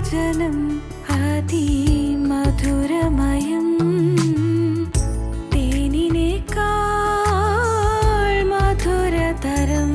തിരുവചനം അതിമധുരമയം, തേനിനേക്കാൾ മധുരതരം.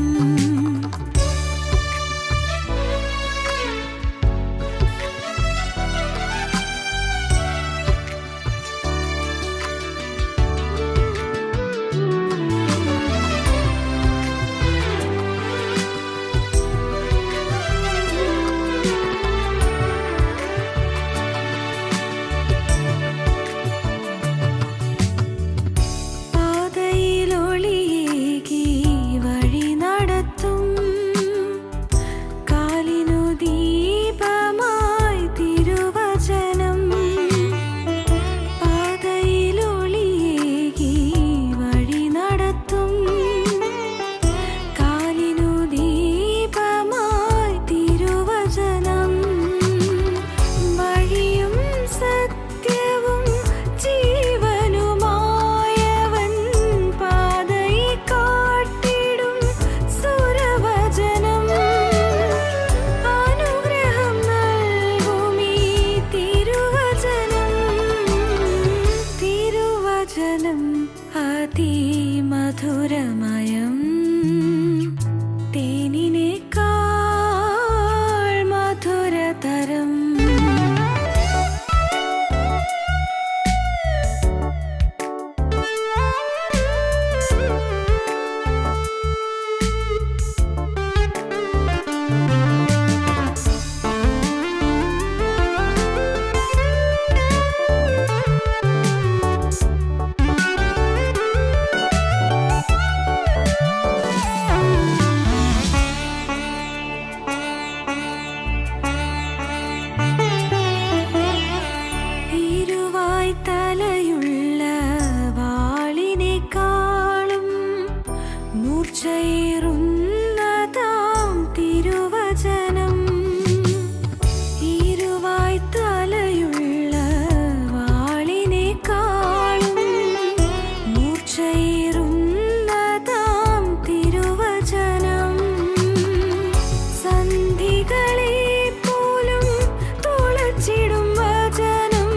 അതിമധുരമയം, തേനിനേക്കാൾ മധുരതരം. തലയുള്ള വാളിനേക്കാളും മൂർച്ചയേറുന്നതാം തിരുവചനം. ഇരുവായ് തലയുള്ള വാളിനേക്കാളും മൂർച്ചയേറുന്നതാം തിരുവചനം. സന്ധികളെ പോലും തുളച്ചിടും വചനം,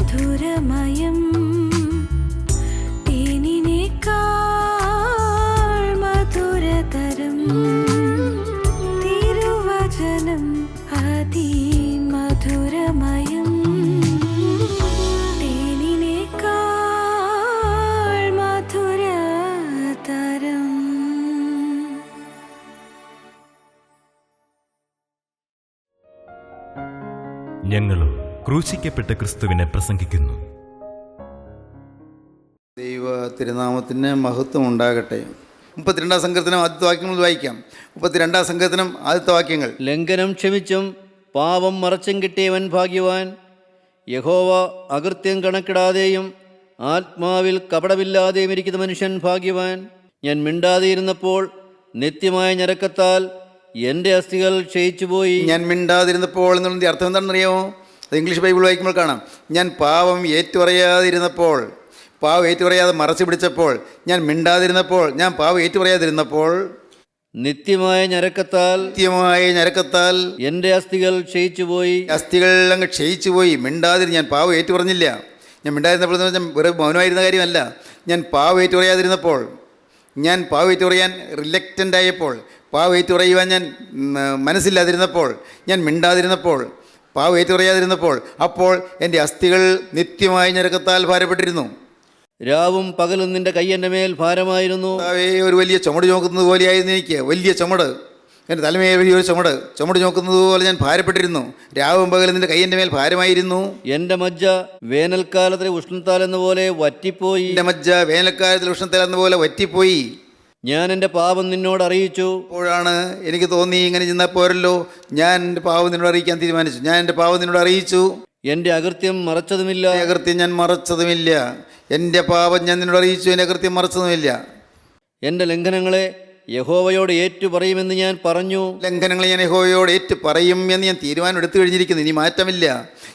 അതിമധുരമയം, തേനിനേക്കാൾ മധുരതരം. തിരുവചനം അതിമധുരമയം, തേനിനേക്കാൾ മധുരതരം. ഞങ്ങളും ക്രൂശിക്കപ്പെട്ട ക്രിസ്തുവിനെ പ്രസംഗിക്കുന്നു. ദൈവ തിരുനാമത്തിന് മഹത്വം ഉണ്ടാകട്ടെ. 32 സങ്കീർത്തനം ആദ്യത്തെ വാക്യങ്ങൾ വായിക്കാം. 32 സങ്കീർത്തനം ആദ്യത്തെ വാക്യങ്ങൾ. ലംഘനം ക്ഷമിച്ചും പാപം മറച്ചും കിട്ടിയവൻ ഭാഗ്യവാൻ. യഹോവ അകൃത്യം കണക്കിടാതെയും ആത്മാവിൽ കപടമില്ലാതെയും ഇരിക്കുന്ന മനുഷ്യൻ ഭാഗ്യവാൻ. ഞാൻ മിണ്ടാതെയിരുന്നപ്പോൾ നിത്യമായ ഞരക്കത്താൽ എൻ്റെ അസ്ഥികൾ ക്ഷയിച്ചുപോയി. ഞാൻ മിണ്ടാതിരുന്നപ്പോൾ എന്നുള്ളതിൻ്റെ അർത്ഥം എന്താണെന്നറിയാമോ? അത് ഇംഗ്ലീഷ് ബൈബിൾ വായിക്കുമ്പോൾ കാണാം. ഞാൻ പാപം ഏറ്റുപറയാതിരുന്നപ്പോൾ, പാവം ഏറ്റുപറയാതെ മറച്ചു പിടിച്ചപ്പോൾ, ഞാൻ മിണ്ടാതിരുന്നപ്പോൾ, ഞാൻ പാവം ഏറ്റുപറയാതിരുന്നപ്പോൾ, നിത്യമായ ഞരക്കത്താൽ എൻ്റെ അസ്ഥികൾ ക്ഷയിച്ചുപോയി. അസ്ഥികൾ അങ്ങ് ക്ഷയിച്ചുപോയി. ഞാൻ പാവം ഏറ്റുപറഞ്ഞില്ല. ഞാൻ മിണ്ടാതിരുന്നപ്പോൾ എന്ന് പറഞ്ഞാൽ വെറുതെ മൗനമായിരുന്ന കാര്യമല്ല. ഞാൻ പാവം ഏറ്റുപറയാതിരുന്നപ്പോൾ, ഞാൻ പാവം ഏറ്റുപറയാൻ റിലക്റ്റൻ്റ് ആയപ്പോൾ, പാവം ഏറ്റുപറയുവാൻ ഞാൻ മനസ്സില്ലാതിരുന്നപ്പോൾ, ഞാൻ മിണ്ടാതിരുന്നപ്പോൾ, പാവം ഏറ്റുപറയാതിരുന്നപ്പോൾ, അപ്പോൾ എൻ്റെ അസ്ഥികൾ നിത്യമായ ഞരക്കത്താൽ ഭാരപ്പെട്ടിരുന്നു. രാവും പകലും നിന്റെ കൈ എൻ്റെ മേൽ ഭാരമായിരുന്നു. ഒരു വലിയ ചുമട് ചുമക്കുന്നത് പോലെയായിരുന്നു എനിക്ക്. വലിയ ചുമട്, എൻ്റെ തലമേൽ വലിയൊരു ചുമട് ചുമക്കുന്നത് പോലെ ഞാൻ ഭാരപ്പെട്ടിരുന്നു. രാവും പകലും നിന്റെ കൈ എൻ്റെ മേൽ ഭാരമായിരുന്നു. എൻ്റെ മജ്ജ വേനൽക്കാലത്തിലെ ഉഷ്ണത്താൽ എന്ന പോലെ വറ്റിപ്പോയി. എൻ്റെ മജ്ജ വേനൽക്കാലത്തിലെ ഉഷ്ണത്താൽ എന്ന പോലെ വറ്റിപ്പോയി. ഞാൻ എൻ്റെ പാപം നിന്നോട് അറിയിച്ചു. അപ്പോഴാണ് എനിക്ക് തോന്നി, ഇങ്ങനെ ചെന്നാൽ പോരല്ലോ, ഞാൻ എൻ്റെ പാപം നിന്നോട് അറിയിക്കാൻ തീരുമാനിച്ചു. ഞാൻ എൻ്റെ പാപം നിന്നോട് അറിയിച്ചു. എൻ്റെ അകൃത്യം മറച്ചതുമില്ല. അകൃത്യം ഞാൻ മറച്ചതുമില്ല. എൻ്റെ പാപം ഞാൻ നിന്നോട് അറിയിച്ചു, എൻ്റെ അകൃത്യം മറച്ചതുമില്ല. എൻ്റെ ലംഘനങ്ങളെ യഹോവയോട് ഏറ്റു പറയുമെന്ന് ഞാൻ പറഞ്ഞു. ലംഘനങ്ങൾ ഞാൻ യഹോവയോട് ഏറ്റു പറയും എന്ന് ഞാൻ തീരുമാനം എടുത്തു കഴിഞ്ഞിരിക്കുന്നു. ഇനി മാറ്റമില്ല.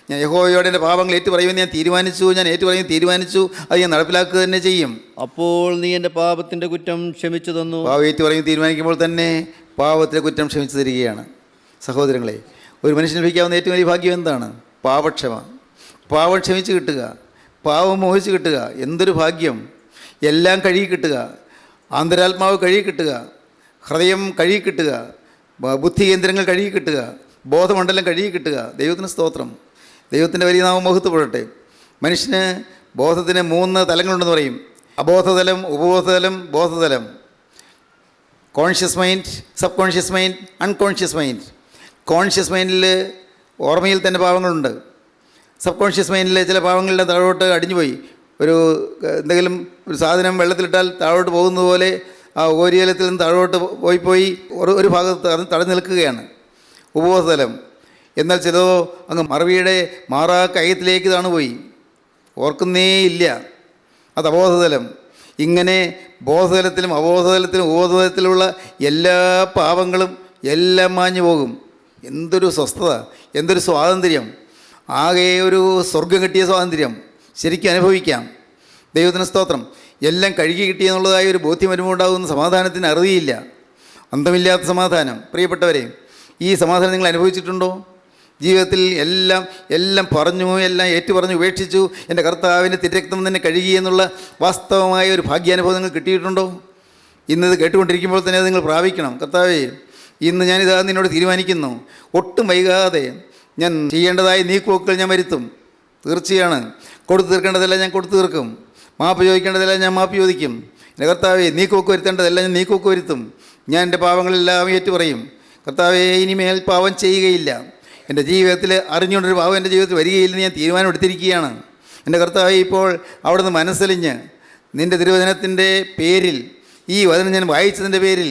ഞാൻ യഹോവയോട് എൻ്റെ പാപങ്ങൾ ഏറ്റു പറയുമെന്ന് ഞാൻ തീരുമാനിച്ചു. ഞാൻ ഏറ്റു പറയും തീരുമാനിച്ചു. അത് ഞാൻ നടപ്പിലാക്കുക തന്നെ ചെയ്യും. അപ്പോൾ നീ എൻ്റെ പാപത്തിൻ്റെ കുറ്റം ക്ഷമിച്ചു തന്നു. പാവം ഏറ്റു പറയും തീരുമാനിക്കുമ്പോൾ തന്നെ പാപത്തിൻ്റെ കുറ്റം ക്ഷമിച്ചു തരികയാണ്. സഹോദരങ്ങളെ, ഒരു മനുഷ്യന് ലഭിക്കാവുന്ന ഏറ്റവും വലിയ ഭാഗ്യം എന്താണ്? പാപക്ഷമ. പാവം ക്ഷമിച്ച് കിട്ടുക, പാവം മോഹിച്ച് കിട്ടുക. എന്തൊരു ഭാഗ്യം! എല്ലാം കഴുകി കിട്ടുക, ആന്തരാത്മാവ് കഴുകി കിട്ടുക, ഹൃദയം കഴുകി കിട്ടുക, ബുദ്ധി കേന്ദ്രങ്ങൾ കഴുകി കിട്ടുക, ബോധമണ്ഡലം കഴുകി കിട്ടുക. ദൈവത്തിന് സ്തോത്രം. ദൈവത്തിൻ്റെ വലിയ നാമം മഹത്വപ്പെടട്ടെ. മനുഷ്യന് ബോധത്തിന് 3 തലങ്ങളുണ്ടെന്ന് പറയും. അബോധതലം, ഉപബോധതലം, ബോധതലം. Conscious mind, subconscious mind, unconscious mind. Conscious മൈൻഡിൽ ഓർമ്മയിൽ തന്നെ പാവങ്ങളുണ്ട്. സബ് കോൺഷ്യസ് മൈൻഡിൽ ചില പാവങ്ങളുടെ താഴോട്ട് അടിഞ്ഞുപോയി. എന്തെങ്കിലും ഒരു സാധനം വെള്ളത്തിലിട്ടാൽ താഴോട്ട് പോകുന്നത് പോലെ ആ ഓരിയലത്തിൽ നിന്ന് താഴോട്ട് പോയി ഒരു ഭാഗത്ത് തടഞ്ഞു നിൽക്കുകയാണ്, ഉപബോധതലം. എന്നാൽ ചിലതോ അങ്ങ് മറവിയുടെ കയത്തിലേക്ക് താണുപോയി, ഓർക്കുന്നേ ഇല്ല. അത് അബോധതലം. ഇങ്ങനെ ബോധതലത്തിലും അബോധതലത്തിലും ഉപബോധതലത്തിലുള്ള എല്ലാ പാവങ്ങളും എല്ലാം മാഞ്ഞു പോകും. എന്തൊരു സ്വസ്ഥത, എന്തൊരു സ്വാതന്ത്ര്യം! ആകെ ഒരു സ്വർഗം കിട്ടിയ സ്വാതന്ത്ര്യം ശരിക്കും അനുഭവിക്കാം. ദൈവത്തിന് സ്തോത്രം. എല്ലാം കഴുകി കിട്ടിയെന്നുള്ളതായ ഒരു ബോധ്യം വരുമ്പോൾ ഉണ്ടാകുന്ന സമാധാനത്തിന് അറുതിയില്ല, അന്തമില്ലാത്ത സമാധാനം. പ്രിയപ്പെട്ടവരെ, ഈ സമാധാനം നിങ്ങൾ അനുഭവിച്ചിട്ടുണ്ടോ? ജീവിതത്തിൽ എല്ലാം പറഞ്ഞു, എല്ലാം ഏറ്റുപറഞ്ഞു ഉപേക്ഷിച്ചു, എൻ്റെ കർത്താവിൻ്റെ തിരക്തം തന്നെ കഴുകി എന്നുള്ള വാസ്തവമായ ഒരു ഭാഗ്യാനുഭവം നിങ്ങൾ കിട്ടിയിട്ടുണ്ടോ? ഇന്നത് കേട്ടുകൊണ്ടിരിക്കുമ്പോൾ തന്നെ അത് നിങ്ങൾ പ്രാപിക്കണം. കർത്താവേ, ഇന്ന് ഞാനിതാ നിന്നോട് തീരുമാനിക്കുന്നു, ഒട്ടും വൈകാതെ ഞാൻ ചെയ്യേണ്ടതായ നീക്കുപോക്കുകൾ ഞാൻ വരുത്തും. തീർച്ചയാണ്. കൊടുത്തു തീർക്കേണ്ടതെല്ലാം ഞാൻ കൊടുത്തു തീർക്കും. മാപ്പ് ചോദിക്കേണ്ടതെല്ലാം ഞാൻ മാപ്പ് ചോദിക്കും. എൻ്റെ കർത്താവേ, നീക്കുപോക്ക് വരുത്തേണ്ടതെല്ലാം ഞാൻ നീക്കുപോക്ക് വരുത്തും. ഞാൻ എൻ്റെ പാവങ്ങളെല്ലാം ഏറ്റുപറയും. കർത്താവേ, ഇനിമേൽ പാവം ചെയ്യുകയില്ല. എൻ്റെ ജീവിതത്തിൽ അറിഞ്ഞുകൊണ്ടൊരു പാവം എൻ്റെ ജീവിതത്തിൽ വരികയില്ലെന്ന് ഞാൻ തീരുമാനം എടുത്തിരിക്കുകയാണ്. എൻ്റെ കർത്താവേ, ഇപ്പോൾ അവിടെ നിന്ന് മനസ്സലിഞ്ഞ് നിൻ്റെ തിരുവചനത്തിൻ്റെ പേരിൽ, ഈ വചനം ഞാൻ വായിച്ചതിൻ്റെ പേരിൽ,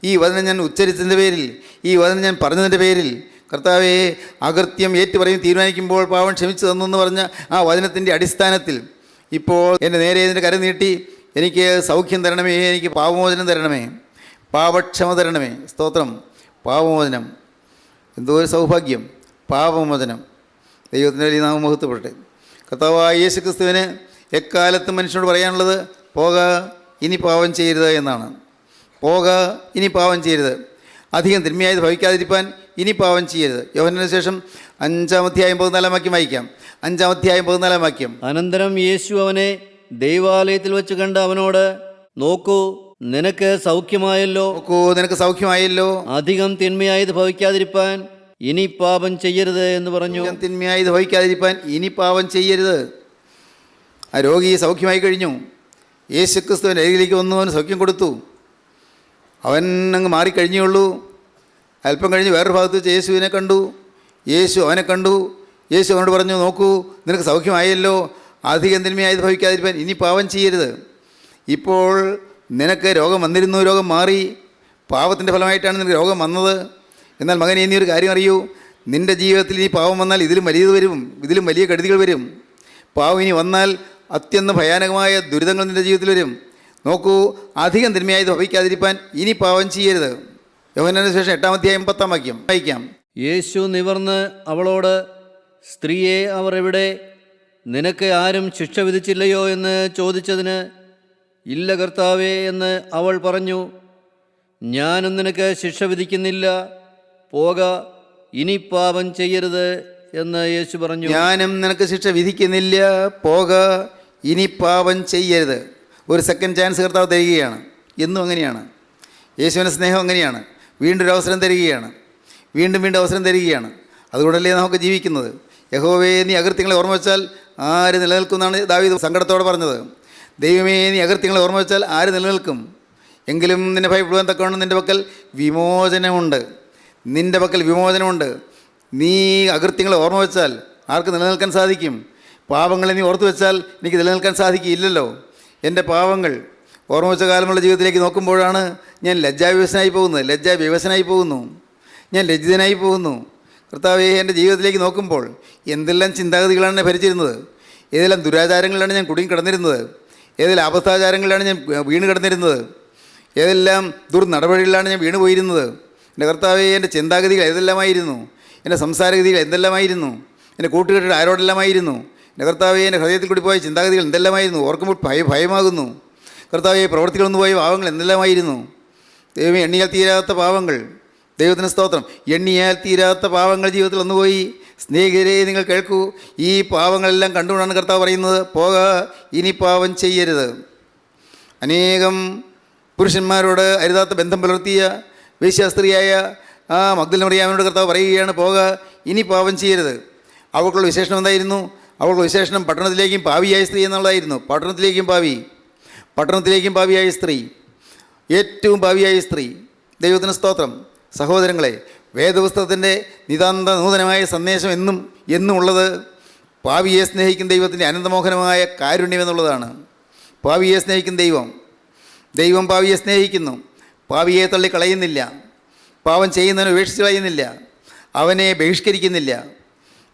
ഈ വചനം ഞാൻ ഉച്ചരിച്ചതിൻ്റെ പേരിൽ, ഈ വചനം ഞാൻ പറഞ്ഞതിൻ്റെ പേരിൽ, കർത്താവെ, അകൃത്യം ഏറ്റുപറയും തീരുമാനിക്കുമ്പോൾ പാവം ക്ഷമിച്ചു തന്നു എന്ന് പറഞ്ഞ ആ വചനത്തിൻ്റെ അടിസ്ഥാനത്തിൽ ഇപ്പോൾ എൻ്റെ നേരെ ഇതിൻ്റെ കരം നീട്ടി എനിക്ക് സൗഖ്യം തരണമേ, എനിക്ക് പാപമോചനം തരണമേ, പാപക്ഷമ തരണമേ. സ്തോത്രം. പാപമോചനം എന്തോ ഒരു സൗഭാഗ്യം! പാപമോചനം. ദൈവത്തിൻ്റെ വലിയ നാമം മഹത്വപ്പെടട്ടെ. കർത്താവായ യേശു ക്രിസ്തുവിന് എക്കാലത്തും മനുഷ്യനോട് പറയാനുള്ളത് പോക, ഇനി പാവം ചെയ്യരുത് എന്നാണ്. പോക, ഇനി പാവം ചെയ്യരുത്. അധികം തിന്മയായത് ഭവിക്കാതിരിക്കാൻ ഇനി പാവം ചെയ്യരുത്. യോഹന്നാന് ശേഷം 5-ാം അധ്യായം 14-ാം വാക്യം വായിക്കാം. 5-ാം അധ്യായം 14-ാം വാക്യം. അനന്തരം യേശു അവനെ ദൈവാലയത്തിൽ വെച്ച് കണ്ട് അവനോട്, നോക്കൂ, നിനക്ക് സൗഖ്യമായല്ലോ. നോക്കൂ, നിനക്ക് സൗഖ്യമായല്ലോ. അധികം തിന്മയായത് ഭവിക്കാതിരിപ്പാൻ ഇനി പാപം ചെയ്യരുത് എന്ന് പറഞ്ഞു. തിന്മയായത് ഭവിക്കാതിരിക്കാൻ ഇനി പാവം ചെയ്യരുത്. ആ രോഗി സൗഖ്യമായി കഴിഞ്ഞു. യേശു ക്രിസ്തുവിൻ്റെ അരികിലേക്ക് വന്നു, അവന് സൗഖ്യം കൊടുത്തു. അവൻ അങ്ങ് മാറിക്കഴിഞ്ഞുള്ളൂ. അല്പം കഴിഞ്ഞ് വേറൊരു ഭാഗത്ത് വെച്ച് യേശുവിനെ കണ്ടു. യേശു അവനെ കണ്ടു. യേശു അവനോട് പറഞ്ഞു, നോക്കൂ, നിനക്ക് സൗഖ്യമായല്ലോ. അധികം തിന്മയായത് ഭവിക്കാതിരിക്കാൻ ഇനി പാവം ചെയ്യരുത്. ഇപ്പോൾ നിനക്ക് രോഗം വന്നിരുന്നു, രോഗം മാറി. പാവത്തിൻ്റെ ഫലമായിട്ടാണ് നിനക്ക് രോഗം വന്നത്. എന്നാൽ മകനെ, നീ ഒരു കാര്യം അറിയൂ, നിൻ്റെ ജീവിതത്തിൽ ഇനി പാവം വന്നാൽ ഇതിലും വലിയത് വരും, ഇതിലും വലിയ കെടുതികൾ വരും. പാവം ഇനി വന്നാൽ അത്യന്തം ഭയാനകമായ ദുരിതങ്ങൾ നിൻ്റെ ജീവിതത്തിൽ വരും. നോക്കൂ, അധികം തിന്മയായത് ഭവിക്കാതിരിക്കാൻ ഇനി പാവം ചെയ്യരുത്. യോഹന്നാന് ശേഷം 8-ാം അധ്യായം 10-ാം വാക്യം വായിക്കാം. യേശു നിവർന്ന് അവളോട്, സ്ത്രീയെ, അവർ എവിടെ? നിനക്ക് ആരും ശിക്ഷ വിധിച്ചില്ലയോ എന്ന് ചോദിച്ചതിന്, ഇല്ല കർത്താവേ എന്ന് അവൾ പറഞ്ഞു. ഞാനും നിനക്ക് ശിക്ഷ വിധിക്കുന്നില്ല, പോക, ഇനി പാപം ചെയ്യരുത് എന്ന് യേശു പറഞ്ഞു. ഞാനും നിനക്ക് ശിക്ഷ വിധിക്കുന്നില്ല, പോക, ഇനി പാപം ചെയ്യരുത്. ഒരു സെക്കൻഡ് ചാൻസ് കർത്താവ് തരികയാണ്. എന്നും അങ്ങനെയാണ്. യേശുവിൻ്റെ സ്നേഹം അങ്ങനെയാണ്. വീണ്ടും ഒരു അവസരം തരികയാണ്, വീണ്ടും വീണ്ടും അവസരം തരികയാണ്. അതുകൊണ്ടല്ലേ നമുക്ക് ജീവിക്കുന്നത്. യഹോവേ, നീ അകൃത്യങ്ങളെ ഓർമ്മ വെച്ചാൽ ആര് നിലനിൽക്കുമെന്നാണ് ദാവീദ് സങ്കടത്തോടെ പറഞ്ഞത്. ദൈവമേ, നീ അകൃത്യങ്ങളെ ഓർമ്മ വെച്ചാൽ ആര് നിലനിൽക്കും? എങ്കിലും നിന്നെ ഭയപ്പെടുവാൻ തക്കവണ്ണം നിൻ്റെ പക്കൽ വിമോചനമുണ്ട്. നിൻ്റെ പക്കൽ വിമോചനമുണ്ട്. നീ അകൃത്യങ്ങളെ ഓർമ്മ വെച്ചാൽ ആർക്ക് നിലനിൽക്കാൻ സാധിക്കും? പാപങ്ങളെ നീ ഓർത്തു വെച്ചാൽ എനിക്ക് നിലനിൽക്കാൻ സാധിക്കില്ലല്ലോ. എൻ്റെ പാവങ്ങൾ ഓർമ്മ വെച്ച കാലമുള്ള ജീവിതത്തിലേക്ക് നോക്കുമ്പോഴാണ് ഞാൻ ലജ്ജാവിവശനായി പോകുന്നു. ഞാൻ ലജ്ജിതനായി പോകുന്നു. കർത്താവേ, എൻ്റെ ജീവിതത്തിലേക്ക് നോക്കുമ്പോൾ എന്തെല്ലാം ചിന്താഗതികളാണ് എന്നെ ഭരിച്ചിരുന്നത്, ഏതെല്ലാം ദുരാചാരങ്ങളിലാണ് ഞാൻ കുടുങ്ങി കിടന്നിരുന്നത്, ഏതെല്ലാം അബദ്ധാചാരങ്ങളിലാണ് ഞാൻ വീണ് കിടന്നിരുന്നത്, ഏതെല്ലാം ദുർനടപടികളിലാണ് ഞാൻ വീണുപോയിരുന്നത്. എൻ്റെ കർത്താവേ, എൻ്റെ ചിന്താഗതികൾ ഏതെല്ലാമായിരുന്നു, എൻ്റെ സംസാരഗതികൾ എന്തെല്ലാമായിരുന്നു, എൻ്റെ കൂട്ടുകെട്ടുകൾ ആരോടെല്ലാമായിരുന്നു. എൻ്റെ കർത്താവേ, എൻ്റെ ഹൃദയത്തിൽ കൂടി പോയ ചിന്താഗതികൾ എന്തെല്ലാമായിരുന്നു. ഓർക്കുമ്പോൾ ഭയമാകുന്നു. കർത്താവേ, പ്രവർത്തികളൊന്നു പോയ പാവങ്ങൾ എന്തെല്ലാമായിരുന്നു. ദൈവമേ, എണ്ണിയാൽ തീരാത്ത പാവങ്ങൾ. ദൈവത്തിന് സ്തോത്രം. എണ്ണിയാൽ തീരാത്ത പാവങ്ങൾ ജീവിതത്തിൽ ഒന്നുപോയി. സ്നേഹിതരെ, നിങ്ങൾ കേൾക്കൂ. ഈ പാവങ്ങളെല്ലാം കണ്ടുകൊണ്ടാണ് കർത്താവ് പറയുന്നത്, പോക, ഇനി പാവം ചെയ്യരുത്. അനേകം പുരുഷന്മാരോട് അരുതാത്ത ബന്ധം പുലർത്തിയ വേശ്യാസ്ത്രീയായ ആ മഗ്ദലന മറിയാമിനോട് കർത്താവ് പറയുകയാണ്, പോക, ഇനി പാവം ചെയ്യരുത്. അവൾക്കുള്ള വിശേഷണം എന്തായിരുന്നു? അവൾക്കുള്ള വിശേഷണം പട്ടണത്തിലേക്കും പാവിയായ സ്ത്രീ എന്നുള്ളതായിരുന്നു. പട്ടണത്തിലേക്കും പാവിയായ സ്ത്രീ, ഏറ്റവും പാവിയായ സ്ത്രീ. ദൈവത്തിന് സ്തോത്രം. സഹോദരങ്ങളെ, വേദപുസ്തകത്തിൻ്റെ നിതാന്ത നൂതനമായ സന്ദേശം എന്നും ഉള്ളത് പാവിയെ സ്നേഹിക്കുന്ന ദൈവത്തിൻ്റെ അനന്തമോഹനമായ കാരുണ്യം എന്നുള്ളതാണ്. പാവിയെ സ്നേഹിക്കുന്ന ദൈവം പാവിയെ സ്നേഹിക്കുന്നു. പാവിയെ തള്ളിക്കളയുന്നില്ല. പാവം ചെയ്യുന്നവനെ ഉപേക്ഷിച്ച് കളയുന്നില്ല. അവനെ ബഹിഷ്കരിക്കുന്നില്ല.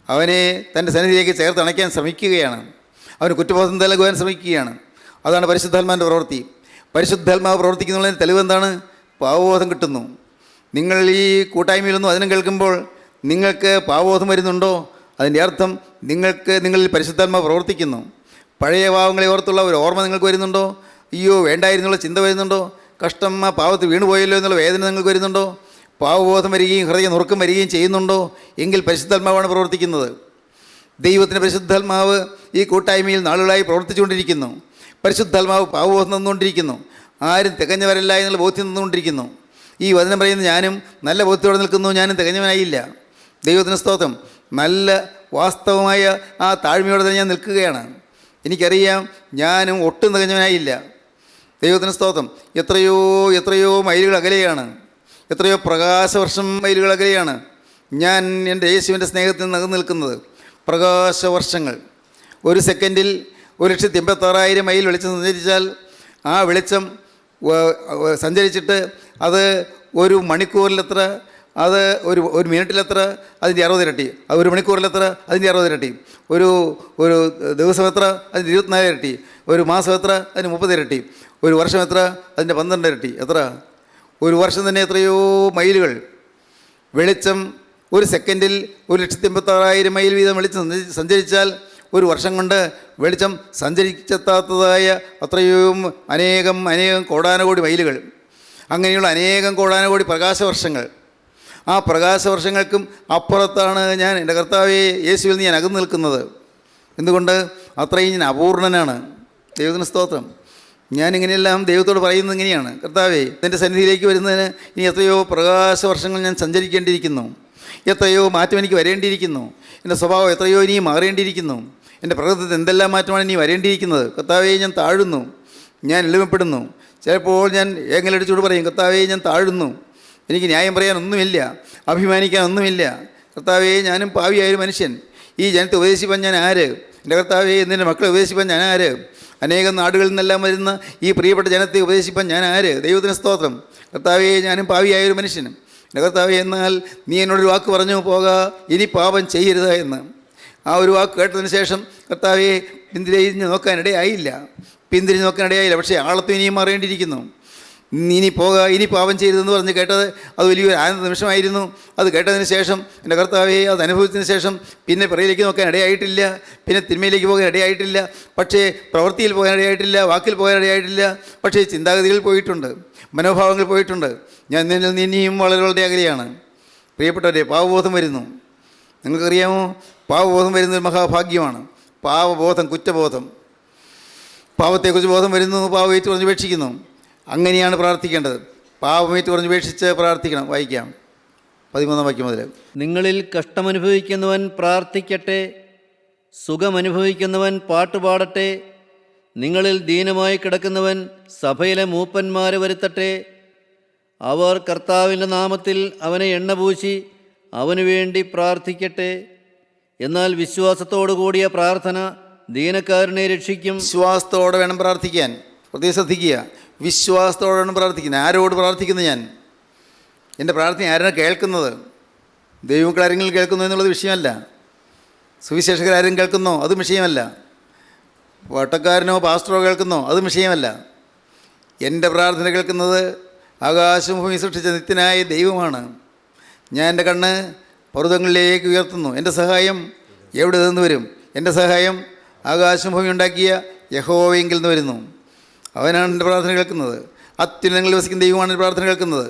അവനെ തൻ്റെ സന്നിധിയിലേക്ക് ചേർത്തണയ്ക്കാൻ ശ്രമിക്കുകയാണ്. അവന് കുറ്റബോധം നൽകുവാൻ ശ്രമിക്കുകയാണ്. അതാണ് പരിശുദ്ധാത്മാവിൻ്റെ പ്രവൃത്തി. പരിശുദ്ധാത്മാവ് പ്രവർത്തിക്കുന്നതിന് തെളിവെന്താണ്? പാവബോധം കിട്ടുന്നു. നിങ്ങൾ ഈ കൂട്ടായ്മയിലൊന്നും അതിനും കേൾക്കുമ്പോൾ നിങ്ങൾക്ക് പാവബോധം വരുന്നുണ്ടോ? അതിൻ്റെ അർത്ഥം നിങ്ങളിൽ പരിശുദ്ധാത്മാവ് പ്രവർത്തിക്കുന്നു. പഴയ പാവങ്ങളെ ഓർത്തുള്ള ഒരു ഓർമ്മ നിങ്ങൾക്ക് വരുന്നുണ്ടോ? അയ്യോ വേണ്ടായിരുന്നുള്ള ചിന്ത വരുന്നുണ്ടോ? കഷ്ടം, ആ പാവത്ത് വീണുപോയല്ലോ എന്നുള്ള വേദന നിങ്ങൾക്ക് വരുന്നുണ്ടോ? പാവബോധം വരികയും ഹൃദയ നുറുക്കം വരികയും ചെയ്യുന്നുണ്ടോ? എങ്കിൽ പരിശുദ്ധാത്മാവാണ് പ്രവർത്തിക്കുന്നത്. ദൈവത്തിൻ്റെ പരിശുദ്ധാത്മാവ് ഈ കൂട്ടായ്മയിൽ നാളുകളായി പ്രവർത്തിച്ചുകൊണ്ടിരിക്കുന്നു. പരിശുദ്ധാത്മാവ് പാവബോധം തന്നുകൊണ്ടിരിക്കുന്നു. ആരും തികഞ്ഞവരല്ല എന്നുള്ള ബോധ്യം തന്നുകൊണ്ടിരിക്കുന്നു. ഈ വചനം പറയുന്ന ഞാനും നല്ല ബോധ്യത്തോടെ നിൽക്കുന്നു. ഞാനും തികഞ്ഞവനായില്ല. ദൈവത്തിന് സ്തോത്രം. നല്ല വാസ്തവമായ ആ താഴ്മയോടെ തന്നെ ഞാൻ നിൽക്കുകയാണ്. എനിക്കറിയാം ഞാനും ഒട്ടും തികഞ്ഞവനായില്ല. ദൈവത്തിന് സ്തോത്രം. എത്രയോ മൈലുകൾ അകലെയാണ്. എത്രയോ പ്രകാശവർഷം മൈലുകൾ അകലെയാണ് ഞാൻ എൻ്റെ യേശുവിൻ്റെ സ്നേഹത്തിൽ നിന്ന് നിൽക്കുന്നത്. പ്രകാശവർഷങ്ങൾ. ഒരു സെക്കൻഡിൽ 1,86,000 മൈൽ വെളിച്ചം സഞ്ചരിച്ചാൽ ആ വെളിച്ചം സഞ്ചരിച്ചിട്ട് അത് ഒരു മണിക്കൂറിലെത്ര, അത് ഒരു മിനിറ്റിലെത്ര, അതിൻ്റെ 60 ഇരട്ടി. അത് ഒരു മണിക്കൂറിലെത്ര, അതിൻ്റെ 60 ഇരട്ടി. ഒരു ദിവസം എത്ര, അതിൻ്റെ 24 ഇരട്ടി. ഒരു മാസം എത്ര, അതിന് 30 ഇരട്ടി. ഒരു വർഷം എത്ര, അതിൻ്റെ 12 ഇരട്ടി. എത്ര? ഒരു വർഷം തന്നെ എത്രയോ മൈലുകൾ. വെളിച്ചം ഒരു സെക്കൻഡിൽ 1,86,000 മൈൽ വീതം വെളിച്ചം സഞ്ചരിച്ചാൽ ഒരു വർഷം കൊണ്ട് വെളിച്ചം സഞ്ചരിച്ചെത്താത്തതായ അത്രയും അനേകം കോടാനുകോടി മൈലുകൾ. അങ്ങനെയുള്ള അനേകം കോടാനുകോടി പ്രകാശവർഷങ്ങൾ. ആ പ്രകാശവർഷങ്ങൾക്കും അപ്പുറത്താണ് ഞാൻ എൻ്റെ കർത്താവേ യേശുവിൽ നിന്ന് ഞാൻ അകന്നു നിൽക്കുന്നത്. എന്തുകൊണ്ട്? അത്രയും ഞാൻ അപൂർണനാണ്. ദൈവത്തിന് സ്തോത്രം. ഞാനിങ്ങനെയെല്ലാം ദൈവത്തോട് പറയുന്നത് ഇങ്ങനെയാണ്, കർത്താവേ, എൻ്റെ സന്നിധിയിലേക്ക് വരുന്നതിന് ഇനി എത്രയോ പ്രകാശവർഷങ്ങൾ ഞാൻ സഞ്ചരിക്കേണ്ടിയിരിക്കുന്നു. എത്രയോ മാറ്റം എനിക്ക് വരേണ്ടിയിരിക്കുന്നു. എൻ്റെ സ്വഭാവം എത്രയോ ഇനി മാറേണ്ടിയിരിക്കുന്നു. എൻ്റെ പ്രകൃതത്തിൽ എന്തെല്ലാം മാറ്റമാണ് ഇനി വരേണ്ടിയിരിക്കുന്നത്. കർത്താവേ, ഞാൻ താഴുന്നു, ഞാൻ എളിമപ്പെടുന്നു. ചിലപ്പോൾ ഞാൻ ഏങ്ങലടിച്ചുകൊണ്ട് പറയും, കർത്താവേ, ഞാൻ താഴുന്നു, എനിക്ക് ന്യായം പറയാനൊന്നുമില്ല, അഭിമാനിക്കാനൊന്നുമില്ല. കർത്താവേ, ഞാനും പാവിയായൊരു മനുഷ്യൻ. ഈ ജനത്തെ ഉപദേശിപ്പാൻ ഞാൻ ആര്? എൻ്റെ കർത്താവേ, എൻ്റെ മക്കളെ ഉപദേശിപ്പാൻ ഞാൻ ആര്? അനേകം നാടുകളിൽ നിന്നെല്ലാം വരുന്ന ഈ പ്രിയപ്പെട്ട ജനത്തെ ഉപദേശിപ്പാൻ ഞാൻ ആര്? ദൈവത്തിന് സ്തോത്രം. കർത്താവേ, ഞാനും പാവിയായൊരു മനുഷ്യനും. എൻ്റെ കർത്താവേ, എന്നാൽ നീ എന്നോടൊരു വാക്ക് പറഞ്ഞു, പോക, ഇനി പാപം ചെയ്യരുത് എന്ന്. ആ ഒരു വാക്ക് കേട്ടതിന് ശേഷം കർത്താവേ പിന്തിരിഞ്ഞ് നോക്കാനിടയായില്ല. പക്ഷേ ആളത്തും ഇനിയും മാറേണ്ടിയിരിക്കുന്നു. ഇനി പോക, ഇനി പാപം ചെയ്തതെന്ന് പറഞ്ഞ് കേട്ടത് അത് വലിയൊരു ആനന്ദ നിമിഷമായിരുന്നു. അത് കേട്ടതിന് ശേഷം എൻ്റെ കർത്താവേ, അത് അനുഭവിച്ചതിന് ശേഷം പിന്നെ പിറയിലേക്ക് നോക്കാൻ ഇടയായിട്ടില്ല, പിന്നെ തിന്മയിലേക്ക് പോകാൻ ഇടയായിട്ടില്ല, പക്ഷേ പ്രവൃത്തിയിൽ പോകാൻ ഇടയായിട്ടില്ല, വാക്കിൽ പോകാൻ ഇടയായിട്ടില്ല. പക്ഷേ ചിന്താഗതികൾ പോയിട്ടുണ്ട്, മനോഭാവങ്ങൾ പോയിട്ടുണ്ട്. ഞാൻ നിന്നിൽ ഇനിയും വളരെ വളരെ അകലെയാണ്. പ്രിയപ്പെട്ടവരെ, പാവബോധം വരുന്നു. നിങ്ങൾക്കറിയാമോ, പാവബോധം വരുന്നൊരു മഹാഭാഗ്യമാണ്. പാവബോധം, കുറ്റബോധം. പാവത്തെക്കുറിച്ച് ബോധം വരുന്നു, പാവമേറ്റ് പറഞ്ഞ് ഉപേക്ഷിക്കുന്നു. അങ്ങനെയാണ് പ്രാർത്ഥിക്കേണ്ടത്. പാവമേറ്റ് പറഞ്ഞ് ഉപേക്ഷിച്ച് പ്രാർത്ഥിക്കണം. വായിക്കാം 13-ാം വാക്യം മുതൽ. നിങ്ങളിൽ കഷ്ടമനുഭവിക്കുന്നവൻ പ്രാർത്ഥിക്കട്ടെ, സുഖമനുഭവിക്കുന്നവൻ പാട്ടുപാടട്ടെ. നിങ്ങളിൽ ദീനമായി കിടക്കുന്നവൻ സഭയിലെ മൂപ്പന്മാരെ വരുത്തട്ടെ. അവർ കർത്താവിൻ്റെ നാമത്തിൽ അവനെ എണ്ണപൂശി അവനു വേണ്ടി പ്രാർത്ഥിക്കട്ടെ. എന്നാൽ വിശ്വാസത്തോടു കൂടിയ പ്രാർത്ഥന ദീനക്കാരനെ രക്ഷിക്കും. വിശ്വാസത്തോടെ വേണം പ്രാർത്ഥിക്കാൻ. പ്രത്യേകം ശ്രദ്ധിക്കുക, വിശ്വാസത്തോടെ വേണം പ്രാർത്ഥിക്കുന്നത്. ആരോട് പ്രാർത്ഥിക്കുന്നു? ഞാൻ എൻ്റെ പ്രാർത്ഥന ആരാണ് കേൾക്കുന്നത്? ദൈവമക്കൾ ആരെങ്കിലും കേൾക്കുന്നു എന്നുള്ളത് വിഷയമല്ല. സുവിശേഷകരാരും കേൾക്കുന്നോ? അതും വിഷയമല്ല. വട്ടക്കാരനോ പാസ്റ്ററോ കേൾക്കുന്നോ? അതും വിഷയമല്ല. എൻ്റെ പ്രാർത്ഥന കേൾക്കുന്നത് ആകാശം ഭൂമി സൃഷ്ടിച്ച നിത്യനായ ദൈവമാണ്. ഞാൻ എൻ്റെ കണ്ണ് പർവ്വതങ്ങളിലേക്ക് ഉയർത്തുന്നു. എൻ്റെ സഹായം എവിടെ നിന്ന് വരും? എൻ്റെ സഹായം ആകാശം ഭൂമി ഉണ്ടാക്കിയ യഹോവയെങ്കിൽ നിന്ന് വരുന്നു. അവനാണ് എൻ്റെ പ്രാർത്ഥന കേൾക്കുന്നത്. അത്യുന്നതങ്ങളിൽ വസിക്കുന്ന ദൈവമാണ് എൻ്റെ പ്രാർത്ഥന കേൾക്കുന്നത്.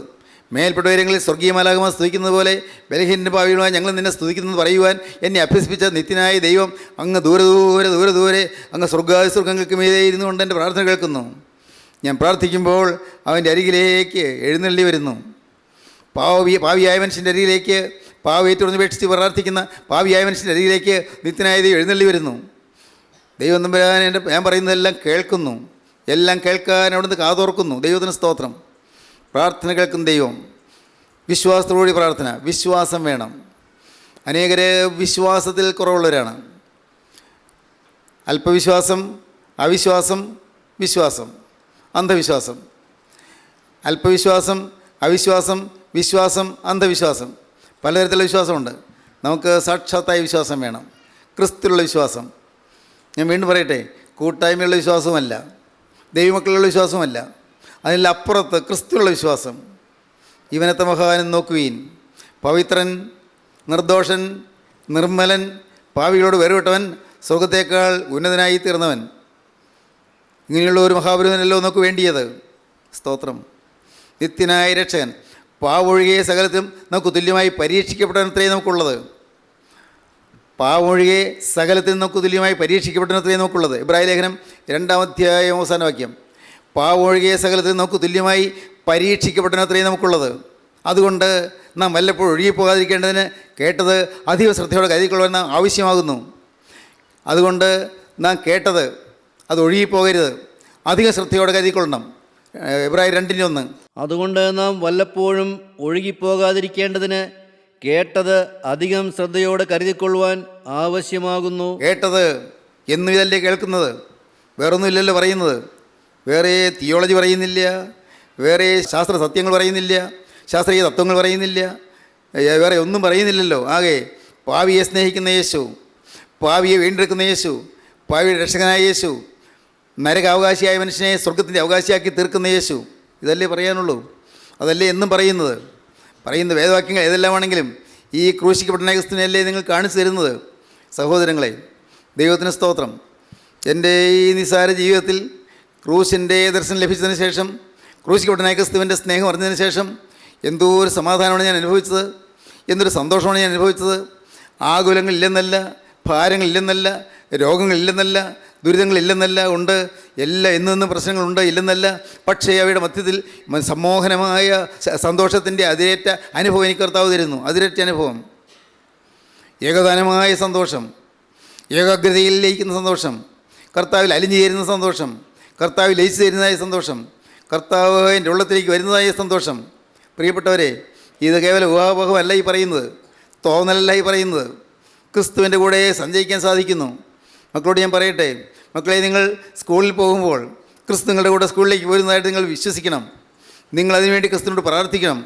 മേൽപ്പെട്ട ഉയരങ്ങളിൽ സ്വർഗീയ മാലാഖമാർ സ്തുതിക്കുന്നത് പോലെ ബലഹീനൻ്റെ ഭാവിയുമായി ഞങ്ങൾ നിന്നെ സ്തുതിക്കുന്നത് പറയുവാൻ എന്നെ അഭ്യസിപ്പിച്ച നിത്യനായ ദൈവം അങ്ങ് ദൂരെ ദൂരെ ദൂരെ ദൂരെ അങ്ങ് സ്വർഗങ്ങൾക്ക് മീതെ ഇരുന്നു കൊണ്ട് എൻ്റെ പ്രാർത്ഥന കേൾക്കുന്നു. ഞാൻ പ്രാർത്ഥിക്കുമ്പോൾ അവൻ്റെ അരികിലേക്ക് എഴുന്നള്ളി വരുന്നു. പാവിയായ മനുഷ്യൻ്റെ അരികിലേക്ക്, പാവേറ്റുറഞ്ഞപേക്ഷിച്ച് പ്രാർത്ഥിക്കുന്ന പാവിയായ മനുഷ്യൻ്റെ അരികിലേക്ക് നിത്യനായ ദൈവം എഴുന്നള്ളി വരുന്നു. ദൈവം തമ്പുരാൻ ഞാൻ പറയുന്നതെല്ലാം കേൾക്കുന്നു. എല്ലാം കേൾക്കാൻ അവിടുന്ന് കാതോർക്കുന്നു. ദൈവത്തിന് സ്തോത്രം. പ്രാർത്ഥന കേൾക്കുന്ന ദൈവം. വിശ്വാസത്തോടുകൂടി പ്രാർത്ഥന. വിശ്വാസം വേണം. അനേകർ വിശ്വാസത്തിൽ കുറവുള്ളവരാണ്. അല്പവിശ്വാസം, അവിശ്വാസം, വിശ്വാസം, അന്ധവിശ്വാസം. അല്പവിശ്വാസം, അവിശ്വാസം, വിശ്വാസം, അന്ധവിശ്വാസം. പലതരത്തിലുള്ള വിശ്വാസമുണ്ട്. നമുക്ക് സാക്ഷാത്തായ വിശ്വാസം വേണം. ക്രിസ്തുവിലുള്ള വിശ്വാസം. ഞാൻ വീണ്ടും പറയട്ടെ, കൂട്ടായ്മയുള്ള വിശ്വാസമല്ല, ദൈവമക്കളുള്ള വിശ്വാസമല്ല, അതിൻ്റെ അപ്പുറത്ത് ക്രിസ്തുവിലുള്ള വിശ്വാസം. ഇവനത്തെ മഹാനും നോക്കുവീൻ, പവിത്രൻ, നിർദോഷൻ, നിർമ്മലൻ, പാവികളോട് വേറുപെട്ടവൻ, സ്വർഗത്തേക്കാൾ ഉന്നതനായി തീർന്നവൻ. ഇങ്ങനെയുള്ള ഒരു മഹാപുരുഷനല്ലോ നമുക്ക് വേണ്ടിയത്. സ്തോത്രം. നിത്യനായ രക്ഷകൻ. പാവൊഴികെ സകലത്തിലും നമുക്ക് തുല്യമായി പരീക്ഷിക്കപ്പെട്ടവനത്രയും നമുക്കുള്ളത്. പാവൊഴികെ സകലത്തിൽ നമുക്ക് തുല്യമായി പരീക്ഷിക്കപ്പെട്ടവനത്രയും നമുക്കുള്ളത്. ഇബ്രാഹിം ലേഖനം 2-ാം അധ്യായം അവസാന വാക്യം. പാവൊഴികെ സകലത്തിൽ നമുക്ക് തുല്യമായി പരീക്ഷിക്കപ്പെട്ടവനത്രയും നമുക്കുള്ളത്. അതുകൊണ്ട് നാം വല്ലപ്പോഴും ഒഴുകിപ്പോകാതിരിക്കേണ്ടതിന് കേട്ടത് അധിക ശ്രദ്ധയോടെ കരുതിക്കൊള്ളുവാൻ നാം ആവശ്യമാകുന്നു. അതുകൊണ്ട് നാം കേട്ടത് അത് ഒഴുകിപ്പോകരുത്, അധിക ശ്രദ്ധയോടെ കരുതിക്കൊള്ളണം. ഇബ്രാഹിം 2:1. അതുകൊണ്ട് നാം വല്ലപ്പോഴും ഒഴുകിപ്പോകാതിരിക്കേണ്ടതിന് കേട്ടത് അധികം ശ്രദ്ധയോടെ കരുതിക്കൊള്ളുവാൻ ആവശ്യമാകുന്നു. കേട്ടത് എന്നും ഇതല്ലേ കേൾക്കുന്നത്? വേറൊന്നുമില്ലല്ലോ പറയുന്നത്. വേറെ തിയോളജി പറയുന്നില്ല, വേറെ ശാസ്ത്ര സത്യങ്ങൾ പറയുന്നില്ല, ശാസ്ത്രീയ തത്വങ്ങൾ പറയുന്നില്ല, വേറെ ഒന്നും പറയുന്നില്ലല്ലോ. ആകെ പാവിയെ സ്നേഹിക്കുന്ന യേശു, പാവിയെ വീണ്ടെടുക്കുന്ന യേശു, പാവിയുടെ രക്ഷകനായ യേശു, നരകാവകാശിയായ മനുഷ്യനെ സ്വർഗത്തിൻ്റെ അവകാശിയാക്കി തീർക്കുന്ന യേശു. ഇതല്ലേ പറയാനുള്ളൂ. അതല്ലേ എന്നും പറയുന്നത്. പറയുന്ന വേദവാക്യങ്ങൾ ഏതെല്ലാമാണെങ്കിലും ഈ ക്രൂശിക്കപ്പെട്ട ക്രിസ്തുവിനെയല്ലേ നിങ്ങൾ കാണിച്ചു തരുന്നത്. സഹോദരങ്ങളെ, ദൈവത്തിന് സ്തോത്രം. എൻ്റെ ഈ നിസ്സാര ജീവിതത്തിൽ ക്രൂശിൻ്റെ ദർശനം ലഭിച്ചതിന് ശേഷം, ക്രൂശിക്കപ്പെട്ട ക്രിസ്തുവിൻ്റെ സ്നേഹം അറിഞ്ഞതിന് ശേഷം എന്തോ ഒരു സമാധാനമാണ് ഞാൻ അനുഭവിച്ചത്, എന്തൊരു സന്തോഷമാണ് ഞാൻ അനുഭവിച്ചത്. ആകുലങ്ങളില്ലെന്നല്ല, ഭാരങ്ങളില്ലെന്നല്ല, രോഗങ്ങളില്ലെന്നല്ല, ദുരിതങ്ങളില്ലെന്നല്ല, ഉണ്ട്. എല്ലാം എന്നും പ്രശ്നങ്ങളുണ്ട്, ഇല്ലെന്നല്ല. പക്ഷേ അവയുടെ മധ്യത്തിൽ സമ്മോഹനമായ സന്തോഷത്തിൻ്റെ അതിരേറ്റ അനുഭവം എനിക്ക് കർത്താവ് തരുന്നു. അതിരേറ്റ അനുഭവം, ഏകദാനമായ സന്തോഷം, ഏകാഗ്രതയിൽ ലയിക്കുന്ന സന്തോഷം, കർത്താവിൽ അലിഞ്ഞു ചേരുന്ന സന്തോഷം, കർത്താവിൽ ലയിച്ചു തരുന്നതായ സന്തോഷം, കർത്താവ് എൻ്റെ ഉള്ളത്തിലേക്ക് വരുന്നതായ സന്തോഷം. പ്രിയപ്പെട്ടവരെ, ഇത് കേവലം ഊഹാപോഹമല്ല ഈ പറയുന്നത്, തോന്നലല്ല ഈ പറയുന്നത്. ക്രിസ്തുവിൻ്റെ കൂടെ സഞ്ചരിക്കാൻ സാധിക്കുന്നു. മക്കളോട് ഞാൻ പറയട്ടെ, മക്കളെ, നിങ്ങൾ സ്കൂളിൽ പോകുമ്പോൾ ക്രിസ്തു നിങ്ങളുടെ കൂടെ സ്കൂളിലേക്ക് പോരുന്നതായിട്ട് നിങ്ങൾ വിശ്വസിക്കണം. നിങ്ങൾ അതിനുവേണ്ടി ക്രിസ്തുവിനോട് പ്രാർത്ഥിക്കണം.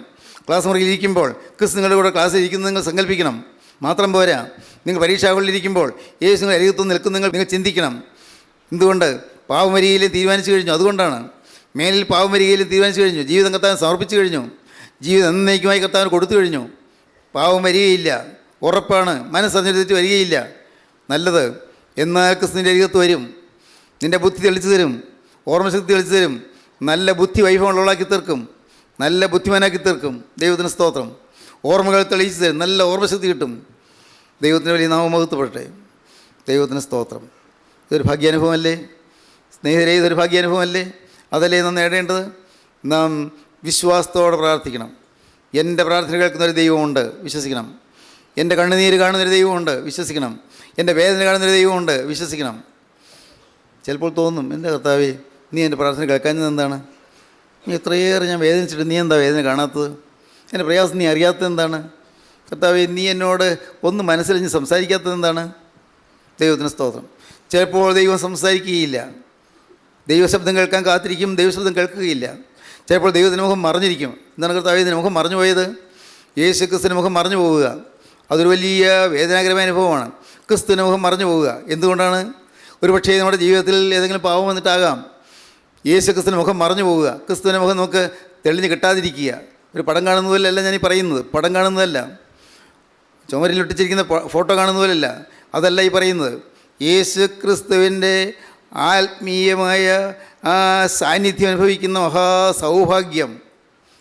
ക്ലാസ് മുറിയിൽ ഇരിക്കുമ്പോൾ ക്രിസ്തു നിങ്ങളുടെ കൂടെ ക്ലാസ്സിൽ ഇരിക്കുന്നത് നിങ്ങൾ സങ്കല്പിക്കണം. മാത്രം പോരാ, നിങ്ങൾ പരീക്ഷാകളിലിരിക്കുമ്പോൾ യേശു നിങ്ങൾ അരികത്ത് നിൽക്കുന്ന നിങ്ങൾ ചിന്തിക്കണം. എന്തുകൊണ്ട്? പാവമരികയിലും തീരുമാനിച്ചു കഴിഞ്ഞു. അതുകൊണ്ടാണ്. മേലിൽ പാവമരികയിലും തീരുമാനിച്ചു കഴിഞ്ഞു. ജീവിതം കർത്താവിന് സമർപ്പിച്ചു കഴിഞ്ഞു. ജീവിതം എന്നേക്കുമായി കർത്താവിന് കൊടുത്തു കഴിഞ്ഞു. പാവം വരികയില്ല, ഉറപ്പാണ്. മനസ്സറിഞ്ഞിട്ട് തെറ്റ് വരികയില്ല. നല്ലത്. എന്നാൽ ക്രിസ്തുവിൻ്റെ അരികത്ത് വരും. നിൻ്റെ ബുദ്ധി തെളിച്ചു തരും, ഓർമ്മശക്തി തെളിച്ചു തരും, നല്ല ബുദ്ധി വൈഭവമുള്ളവളാക്കി തീർക്കും, നല്ല ബുദ്ധിമാനാക്കി തീർക്കും. ദൈവത്തിന് സ്തോത്രം. ഓർമ്മകൾ തെളിയിച്ചു തരും, നല്ല ഓർമ്മശക്തി കിട്ടും. ദൈവത്തിന് വലിയ നാമമഹത്വപ്പെടട്ടെ. ദൈവത്തിന് സ്തോത്രം. ഇതൊരു ഭാഗ്യാനുഭവമല്ലേ സ്നേഹിതരെ? ഇതൊരു ഭാഗ്യാനുഭവമല്ലേ? അതല്ലേ നാം നേടേണ്ടത്? നാം വിശ്വാസത്തോടെ പ്രാർത്ഥിക്കണം. എൻ്റെ പ്രാർത്ഥന കേൾക്കുന്നൊരു ദൈവമുണ്ട്, വിശ്വസിക്കണം. എൻ്റെ കണ്ണുനീര് കാണുന്നൊരു ദൈവമുണ്ട്, വിശ്വസിക്കണം. എൻ്റെ വേദന കാണുന്നൊരു ദൈവമുണ്ട്, വിശ്വസിക്കണം. ചിലപ്പോൾ തോന്നും, എൻ്റെ കർത്താവേ, നീ എൻ്റെ പ്രാർത്ഥന കേൾക്കാഞ്ഞത് എന്താണ്? നീ എത്രയേറെ ഞാൻ വേദനിച്ചിട്ട് നീ എന്താ വേദന കാണാത്തത്? എൻ്റെ പ്രയാസം നീ അറിയാത്തത് എന്താണ്? കർത്താവേ, നീ എന്നോട് ഒന്ന് മനസ്സിലഞ്ഞ് സംസാരിക്കാത്തത് എന്താണ്? ദൈവത്തിന് സ്തോത്രം. ചിലപ്പോൾ ദൈവം സംസാരിക്കുകയില്ല. ദൈവശബ്ദം കേൾക്കാൻ കാത്തിരിക്കും, ദൈവശബ്ദം കേൾക്കുകയില്ല. ചിലപ്പോൾ ദൈവത്തിൻ്റെ മുഖം മറഞ്ഞിരിക്കും. എന്താണ് കർത്താവേ ഇതിൻ്റെ മുഖം മറഞ്ഞു പോയത്? യേശു ക്രിസ്തുവിൻ്റെ മുഖം മറഞ്ഞു പോവുക അതൊരു വലിയ വേദനാകരമായ അനുഭവമാണ്. ക്രിസ്തുവിൻ്റെ മുഖം മറഞ്ഞു പോവുക. എന്തുകൊണ്ടാണ്? ഒരു പക്ഷേ നമ്മുടെ ജീവിതത്തിൽ ഏതെങ്കിലും പാവം വന്നിട്ടാകാം. യേശു ക്രിസ്തുവിൻ്റെ മുഖം മറഞ്ഞു പോവുക, ക്രിസ്തുവിൻ്റെ മുഖം നമുക്ക് തെളിഞ്ഞ് കിട്ടാതിരിക്കുക. ഒരു പടം കാണുന്നതല്ല ഞാൻ ഈ പറയുന്നത്, പടം കാണുന്നതല്ല, ചുമരിലൊട്ടിച്ചിരിക്കുന്ന ഫോട്ടോ കാണുന്നതല്ല, അതല്ല ഈ പറയുന്നത്. യേശു ക്രിസ്തുവിൻ്റെ ആത്മീയമായ ആ സാന്നിധ്യം അനുഭവിക്കുന്ന മഹാസൗഭാഗ്യം.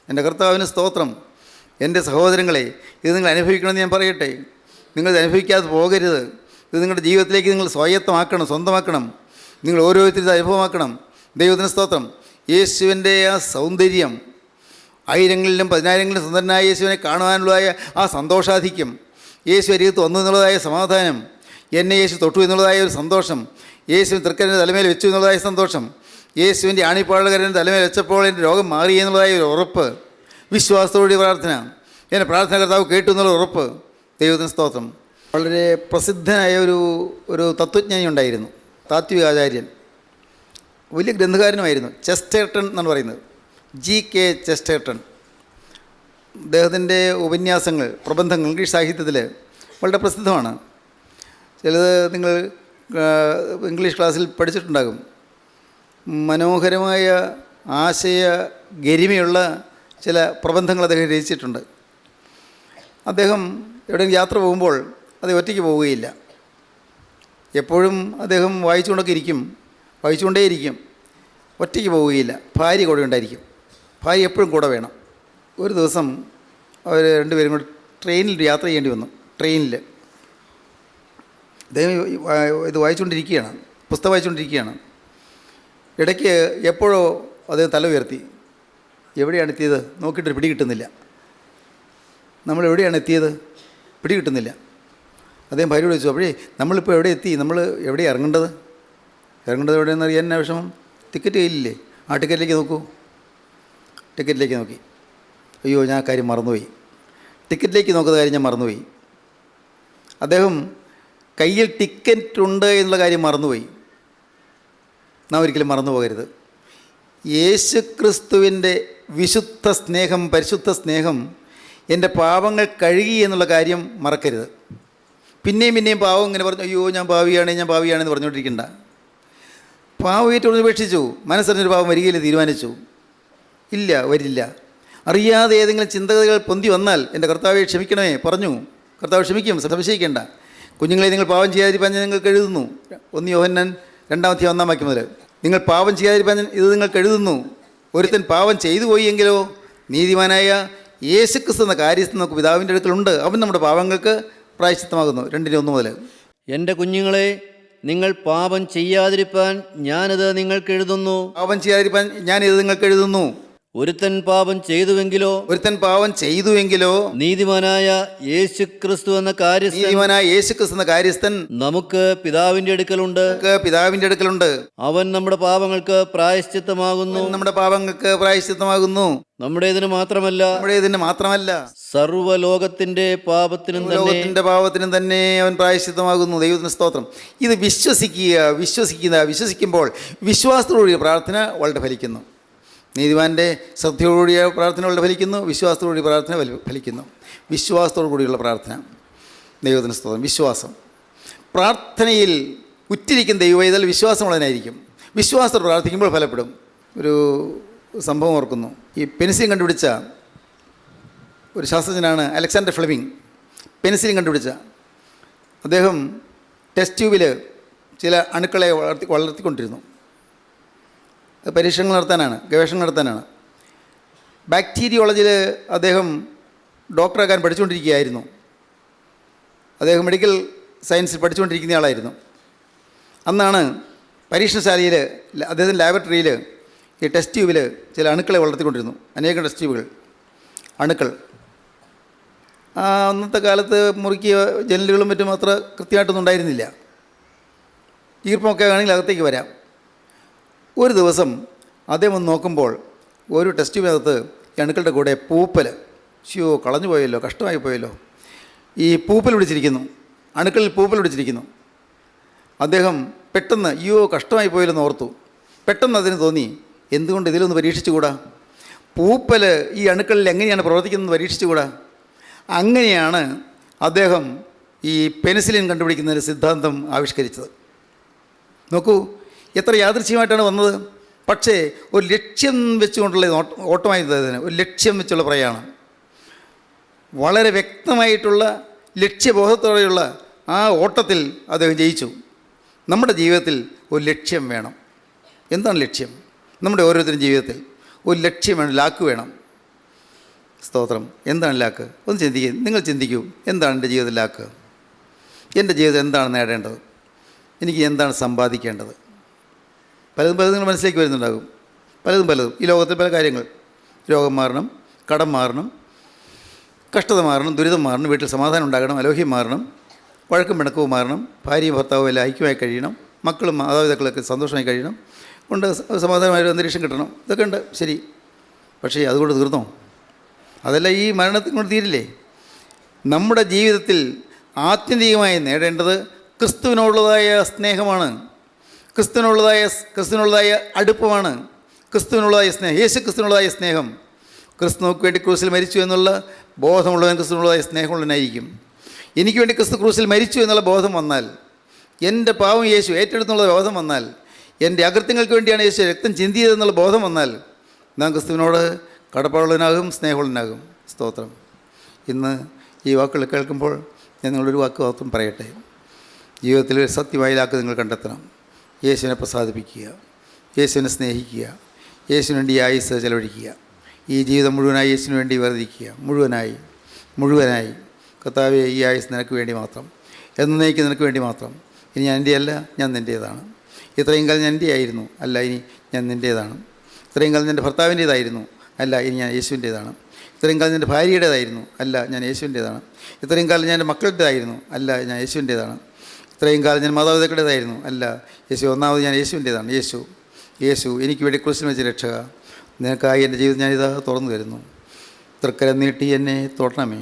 എൻ്റെ കർത്താവിന് സ്തോത്രം. എൻ്റെ സഹോദരങ്ങളെ, ഇത് നിങ്ങൾ അനുഭവിക്കണമെന്ന് ഞാൻ പറയട്ടെ. നിങ്ങളിത് അനുഭവിക്കാതെ പോകരുത്. ഇത് നിങ്ങളുടെ ജീവിതത്തിലേക്ക് നിങ്ങൾ സ്വായത്തമാക്കണം, സ്വന്തമാക്കണം. നിങ്ങൾ ഓരോരുത്തരും ഇത് അനുഭവമാക്കണം. ദൈവത്തിന് സ്തോത്രം. യേശുവിൻ്റെ ആ സൗന്ദര്യം, ആയിരങ്ങളിലും പതിനായിരങ്ങളിലും സുന്ദരനായ യേശുവിനെ കാണുവാനുള്ളതായ ആ സന്തോഷാധിക്യം, യേശു അരികത്ത് വന്നു എന്നുള്ളതായ സമാധാനം, എന്നെ യേശു തൊട്ടു എന്നുള്ളതായ ഒരു സന്തോഷം, യേശുവിൻ തൃക്കരൻ്റെ തലമേൽ വെച്ചു എന്നുള്ളതായ സന്തോഷം, യേശുവിൻ്റെ ആണിപ്പാടുകാരൻ്റെ തലമേൽ വെച്ചപ്പോൾ എൻ്റെ രോഗം മാറി എന്നുള്ളതായ ഒരു ഉറപ്പ്, വിശ്വാസത്തോടെ പ്രാർത്ഥന, എൻ്റെ പ്രാർത്ഥന കർത്താവ് കേട്ടു എന്നുള്ള ഉറപ്പ്. ദൈവത്തിന് സ്തോത്രം. വളരെ പ്രസിദ്ധനായ ഒരു തത്വജ്ഞാനി ഉണ്ടായിരുന്നു, താത്വികാചാര്യൻ, വലിയ ഗ്രന്ഥകാരനുമായിരുന്നു. ചെസ്റ്റേർട്ടൺ എന്നാണ് പറയുന്നത്, G.K. ചെസ്റ്റേർട്ടൺ. അദ്ദേഹത്തിൻ്റെ ഉപന്യാസങ്ങൾ, പ്രബന്ധങ്ങൾ ഇംഗ്ലീഷ് സാഹിത്യത്തിൽ വളരെ പ്രസിദ്ധമാണ്. ചിലത് നിങ്ങൾ ഇംഗ്ലീഷ് ക്ലാസ്സിൽ പഠിച്ചിട്ടുണ്ടാകും. മനോഹരമായ ആശയ ഗരിമയുള്ള ചില പ്രബന്ധങ്ങൾ അദ്ദേഹം രചിച്ചിട്ടുണ്ട്. അദ്ദേഹം എവിടെയെങ്കിലും യാത്ര പോകുമ്പോൾ അത് ഒറ്റയ്ക്ക് പോവുകയില്ല. എപ്പോഴും അദ്ദേഹം വായിച്ചുകൊണ്ടേയിരിക്കും, ഒറ്റയ്ക്ക് പോവുകയില്ല. ഭാര്യ കൂടെ ഉണ്ടായിരിക്കും, ഭാര്യ എപ്പോഴും കൂടെ വേണം. ഒരു ദിവസം അവർ രണ്ടുപേരും കൂടെ ട്രെയിനിൽ യാത്ര ചെയ്യേണ്ടി വന്നു. ട്രെയിനിൽ അദ്ദേഹം ഇത് വായിച്ചുകൊണ്ടിരിക്കുകയാണ്, പുസ്തകം വായിച്ചുകൊണ്ടിരിക്കുകയാണ്. ഇടയ്ക്ക് എപ്പോഴോ അദ്ദേഹം തല ഉയർത്തി. എവിടെയാണ് എത്തിയത് നോക്കിയിട്ട് പിടി കിട്ടുന്നില്ല. നമ്മൾ എവിടെയാണ് എത്തിയത് പിടി കിട്ടുന്നില്ല. അദ്ദേഹം ഭാര്യയോട് ചോദിച്ചു, അപ്പോഴേ നമ്മളിപ്പോൾ എവിടെ എത്തി, നമ്മൾ എവിടെയാണ് ഇറങ്ങേണ്ടത് എവിടെയെന്ന് അറിയാൻ എന്നാ വിഷമം? ടിക്കറ്റ് കയ്യിലില്ലേ? ആ ടിക്കറ്റിലേക്ക് നോക്കൂ. ടിക്കറ്റിലേക്ക് നോക്കി. അയ്യോ, ഞാൻ ആ കാര്യം മറന്നുപോയി. ടിക്കറ്റിലേക്ക് നോക്കുന്ന കാര്യം ഞാൻ മറന്നുപോയി. അദ്ദേഹം കയ്യിൽ ടിക്കറ്റ് ഉണ്ട് എന്നുള്ള കാര്യം മറന്നുപോയി. നാം ഒരിക്കലും മറന്നു പോകരുത്. യേശു ക്രിസ്തുവിൻ്റെ വിശുദ്ധ സ്നേഹം, പരിശുദ്ധ സ്നേഹം എൻ്റെ പാപങ്ങൾ കഴുകി എന്നുള്ള കാര്യം മറക്കരുത്. പിന്നെയും പാവം ഇങ്ങനെ പറഞ്ഞു, അയ്യോ ഞാൻ പാവിയാണെന്ന് പറഞ്ഞുകൊണ്ടിരിക്കണ്ട. പാവം ഏറ്റവും ഉപേക്ഷിച്ചു, മനസ്സറിഞ്ഞൊരു പാവം വരികയില്ല തീരുമാനിച്ചു. ഇല്ല, വരില്ല. അറിയാതെ ഏതെങ്കിലും ചിന്തകൾ പൊന്തി വന്നാൽ എൻ്റെ കർത്താവെ ക്ഷമിക്കണമേ പറഞ്ഞു. കർത്താവ് ക്ഷമിക്കും, സംശയിക്കേണ്ട. കുഞ്ഞുങ്ങളെ, നിങ്ങൾ പാവം ചെയ്യാതിരിക്കാൻ നിങ്ങൾക്ക് എഴുതുന്നു. 1 യോഹന്നാൻ 2:1 മുതൽ നിങ്ങൾ പാവം ചെയ്യാതിരിക്കാൻ ഇത് നിങ്ങൾക്ക് എഴുതുന്നു. ഒരുത്തൻ പാവം ചെയ്തു പോയി എങ്കിലോ നീതിമാനായ യേശുക്രിസ്തു എന്ന കാര്യസ്ഥൻ നമുക്ക് പിതാവിൻ്റെ അടുക്കലുണ്ട്. അവൻ നമ്മുടെ പാവങ്ങൾക്ക് പ്രായശ്ചിത്തമാകുന്നു. 2:1 മുതൽ. എൻ്റെ കുഞ്ഞുങ്ങളെ, നിങ്ങൾ പാപം ചെയ്യാതിരിപ്പാൻ ഞാനിത് നിങ്ങൾക്ക് എഴുതുന്നു. പാപം ചെയ്യാതിരിക്കാൻ ഞാനിത് നിങ്ങൾക്ക് എഴുതുന്നു. ഒരുത്തൻ പാപം ചെയ്തുവെങ്കിലോ നീതിമാനായ യേശുക്രിസ്തു എന്ന കാര്യസ്ഥൻ നമുക്ക് പിതാവിന്റെ അടുക്കലുണ്ട്. അവൻ നമ്മുടെ പാപങ്ങൾക്ക് പ്രായശ്ചിത്തമാകുന്നു. നമ്മുടേതിന് മാത്രമല്ല സർവ്വലോകത്തിന്റെ പാപത്തിനും തന്നെ അവൻ പ്രായശ്ചിത്തമാകുന്നു. ദൈവത്തിന് സ്തോത്രം. ഇത് വിശ്വസിക്കുമ്പോൾ വിശ്വാസത്തോടുകൂടിയ പ്രാർത്ഥന വളരെ ഫലിക്കുന്നു. നീതിമാൻ്റെ ശ്രദ്ധയോടുകൂടിയ പ്രാർത്ഥന വളരെ ഫലിക്കുന്നു. വിശ്വാസത്തോടുകൂടിയ പ്രാർത്ഥന ഫലിക്കുന്നു. വിശ്വാസത്തോടു കൂടിയുള്ള പ്രാർത്ഥന. ദൈവത്തിന് സ്തോത്രം. വിശ്വാസം. പ്രാർത്ഥനയിൽ ഉറ്റിരിക്കുന്ന ദൈവവേദൽ വിശ്വാസമുള്ളതിനായിരിക്കും. വിശ്വാസത്തോട് പ്രാർത്ഥിക്കുമ്പോൾ ഫലപ്പെടും. ഒരു സംഭവം ഓർക്കുന്നു. ഈ പെനിസിലിൻ കണ്ടുപിടിച്ച ഒരു ശാസ്ത്രജ്ഞനാണ് അലക്സാണ്ടർ ഫ്ലെമിംഗ്. പെനിസിലിൻ കണ്ടുപിടിച്ച അദ്ദേഹം ടെസ്റ്റ് ട്യൂബിൽ ചില അണുക്കളെ വളർത്തിക്കൊണ്ടിരുന്നു. പരീക്ഷണങ്ങൾ നടത്താനാണ്, ഗവേഷണം നടത്താനാണ്. ബാക്ടീരിയോളജിയിൽ അദ്ദേഹം ഡോക്ടറാകാൻ പഠിച്ചുകൊണ്ടിരിക്കുകയായിരുന്നു. അദ്ദേഹം മെഡിക്കൽ സയൻസിൽ പഠിച്ചുകൊണ്ടിരിക്കുന്ന ആളായിരുന്നു. അന്നാണ് പരീക്ഷണശാലയിൽ അദ്ദേഹത്തിൻ്റെ ലാബറട്ടറിയിൽ ഈ ടെസ്റ്റ് ട്യൂബിൽ ചില അണുക്കളെ വളർത്തിക്കൊണ്ടിരുന്നു. അനേകം ടെസ്റ്റ് ട്യൂബുകൾ, അണുക്കൾ. അന്നത്തെ കാലത്ത് മുറുക്കിയ ജനലുകളും മറ്റും അത്ര കൃത്യമായിട്ടൊന്നും ഉണ്ടായിരുന്നില്ല. ഈർപ്പമൊക്കെ ആണെങ്കിൽ അകത്തേക്ക് വരാം. ഒരു ദിവസം അദ്ദേഹം ഒന്ന് നോക്കുമ്പോൾ ഒരു ടെസ്റ്റ് ട്യൂബിനകത്ത് ഈ അണുക്കളുടെ കൂടെ പൂപ്പൽ, കളഞ്ഞു പോയല്ലോ, കഷ്ടമായി പോയല്ലോ, ഈ പൂപ്പൽ പിടിച്ചിരിക്കുന്നു, അണുക്കളിൽ പൂപ്പൽ പിടിച്ചിരിക്കുന്നു. അദ്ദേഹം പെട്ടെന്ന് കഷ്ടമായി പോയല്ലോ എന്ന് ഓർത്തു. പെട്ടെന്ന് അതിന് തോന്നി, എന്തുകൊണ്ട് ഇതിലൊന്ന് പരീക്ഷിച്ചുകൂടാ? പൂപ്പൽ ഈ അണുക്കളിൽ എങ്ങനെയാണ് പ്രവർത്തിക്കുന്നത് പരീക്ഷിച്ചുകൂടാ? അങ്ങനെയാണ് അദ്ദേഹം ഈ പെനിസിലിൻ കണ്ടുപിടിക്കുന്നതിന് സിദ്ധാന്തം ആവിഷ്കരിച്ചത്. നോക്കൂ, എത്ര യാദൃച്ഛികമായിട്ടാണ് വന്നത്. പക്ഷേ ഒരു ലക്ഷ്യം വെച്ചുകൊണ്ടുള്ള ഓട്ടമായിരുന്നതിന് ഒരു ലക്ഷ്യം വെച്ചുള്ള പ്രയാണം, വളരെ വ്യക്തമായിട്ടുള്ള ലക്ഷ്യബോധത്തോടെയുള്ള ആ ഓട്ടത്തിൽ അദ്ദേഹം ജയിച്ചു. നമ്മുടെ ജീവിതത്തിൽ ഒരു ലക്ഷ്യം വേണം. എന്താണ് ലക്ഷ്യം? നമ്മുടെ ഓരോരുത്തരും ജീവിതത്തിൽ ഒരു ലക്ഷ്യം വേണം, ലാക്ക് വേണം. സ്തോത്രം. എന്താണ് ലാക്ക്? ഒന്ന് ചിന്തിക്കുക. നിങ്ങൾ ചിന്തിക്കൂ, എന്താണ് എൻ്റെ ജീവിതത്തിൽ ലാക്ക്? എൻ്റെ ജീവിതം എന്താണ് നേടേണ്ടത്? എനിക്ക് എന്താണ് സമ്പാദിക്കേണ്ടത്? പലതും നിങ്ങൾ മനസ്സിലേക്ക് വരുന്നുണ്ടാകും. പലതും ഈ ലോകത്തിൽ പല കാര്യങ്ങൾ. രോഗം മാറണം, കടം മാറണം, കഷ്ടത മാറണം, ദുരിതം മാറണം, വീട്ടിൽ സമാധാനം ഉണ്ടാകണം, അലോഹ്യം മാറണം, വഴക്കും പിണക്കവും മാറണം, ഭാര്യയും ഭർത്താവും എല്ലാം ഐക്യമായി കഴിയണം, മക്കളും മാതാപിതാക്കളൊക്കെ സന്തോഷമായി കഴിയണം, കൊണ്ട് സമാധാനമായൊരു അന്തരീക്ഷം കിട്ടണം. ഇതൊക്കെ ഉണ്ട്, ശരി. പക്ഷേ അതുകൊണ്ട് തീർന്നോ? അതല്ല ഈ മരണത്തിൽ കൊണ്ട് തീരില്ലേ? നമ്മുടെ ജീവിതത്തിൽ ആത്യന്തികമായി നേടേണ്ടത് ക്രിസ്തുവിനുള്ളതായ സ്നേഹമാണ്, ക്രിസ്തുവിനുള്ളതായ അടുപ്പമാണ്, ക്രിസ്തുവിനുള്ളതായ സ്നേഹം, യേശു ക്രിസ്തുവിനുള്ളതായ സ്നേഹം. ക്രിസ്തു നമുക്ക് വേണ്ടി ക്രൂസിൽ മരിച്ചു എന്നുള്ള ബോധമുള്ളവൻ ക്രിസ്തുവിനുള്ളതായ സ്നേഹമുള്ളവനായിരിക്കും. എനിക്ക് വേണ്ടി ക്രിസ്തു ക്രൂസിൽ മരിച്ചു എന്നുള്ള ബോധം വന്നാൽ, എൻ്റെ പാവം യേശു ഏറ്റെടുത്തുള്ള ബോധം വന്നാൽ, എൻ്റെ അകൃത്യങ്ങൾക്ക് വേണ്ടിയാണ് യേശു രക്തം ചിന്തിയതെന്നുള്ള ബോധം വന്നാൽ, നാം ക്രിസ്തുവിനോട് കടപ്പാടുള്ളവനാകും, സ്നേഹമുള്ളവനാകും. സ്തോത്രം. ഇന്ന് ഈ വാക്കുകൾ കേൾക്കുമ്പോൾ ഞാൻ നിങ്ങളൊരു വാക്ക് മാത്രം പറയട്ടെ. ജീവിതത്തിൽ ഒരു സത്യമായ ലാക്ക് നിങ്ങൾ കണ്ടെത്തണം. യേശുവിനെ പ്രസാദിപ്പിക്കുക, യേശുവിനെ സ്നേഹിക്കുക, യേശുവിന് വേണ്ടി ആയുസ് ചെലവഴിക്കുക. ഈ ജീവിതം മുഴുവനായി യേശുവിന് വേണ്ടി വർദ്ധിക്കുക. മുഴുവനായി കർത്താവേ, ഈ ആയുസ് നിനക്ക് വേണ്ടി മാത്രം, എന്നേക്ക് നിനക്ക് വേണ്ടി മാത്രം. ഇനി ഞാൻ എൻ്റെയല്ല, ഞാൻ നിൻ്റേതാണ്. ഇത്രയും കാലം ഞാൻ എൻ്റെ ആയിരുന്നു, അല്ല ഇനി ഞാൻ നിൻ്റേതാണ്. ഇത്രയും കാലം എൻ്റെ ഭർത്താവിൻ്റേതായിരുന്നു, അല്ല ഇനി ഞാൻ യേശുവിൻ്റേതാണ്. ഇത്രയും കാലം എൻ്റെ ഭാര്യയുടേതായിരുന്നു, അല്ല ഞാൻ യേശുവിൻ്റേതാണ്. ഇത്രയും കാലം ഞാൻ എൻ്റെ മക്കളുടേതായിരുന്നു, അല്ല ഞാൻ യേശുവിൻ്റേതാണ്. ഇത്രയും കാലം ഞാൻ മാതാപിതാക്കളുടേതായിരുന്നു, അല്ല യേശു ഒന്നാമത് ഞാൻ യേശുവിൻ്റേതാണ്. യേശു എനിക്ക് വേണ്ടി ക്രൂശിൽ വെച്ച് രക്ഷക. നിനക്കായി എൻ്റെ ജീവിതം ഞാനിതാ തുറന്നു തരുന്നു. തൃക്കരം നീട്ടി എന്നെ തൊടണമേ,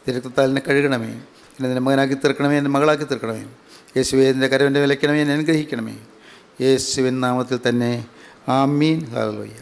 തിരക്കത്താൽ എന്നെ കഴുകണമേ, എന്നെ നിൻ്റെ മകനാക്കി തീർക്കണമേ, എൻ്റെ മകളാക്കി തീർക്കണമേ. യേശുവേ, എൻ്റെ കരവിൻ്റെ വിലയ്ക്കണമേ, എന്നെ അനുഗ്രഹിക്കണമേ. യേശുവിൻ നാമത്തിൽ തന്നെ. ആമീൻ. ഹല്ലേലൂയ.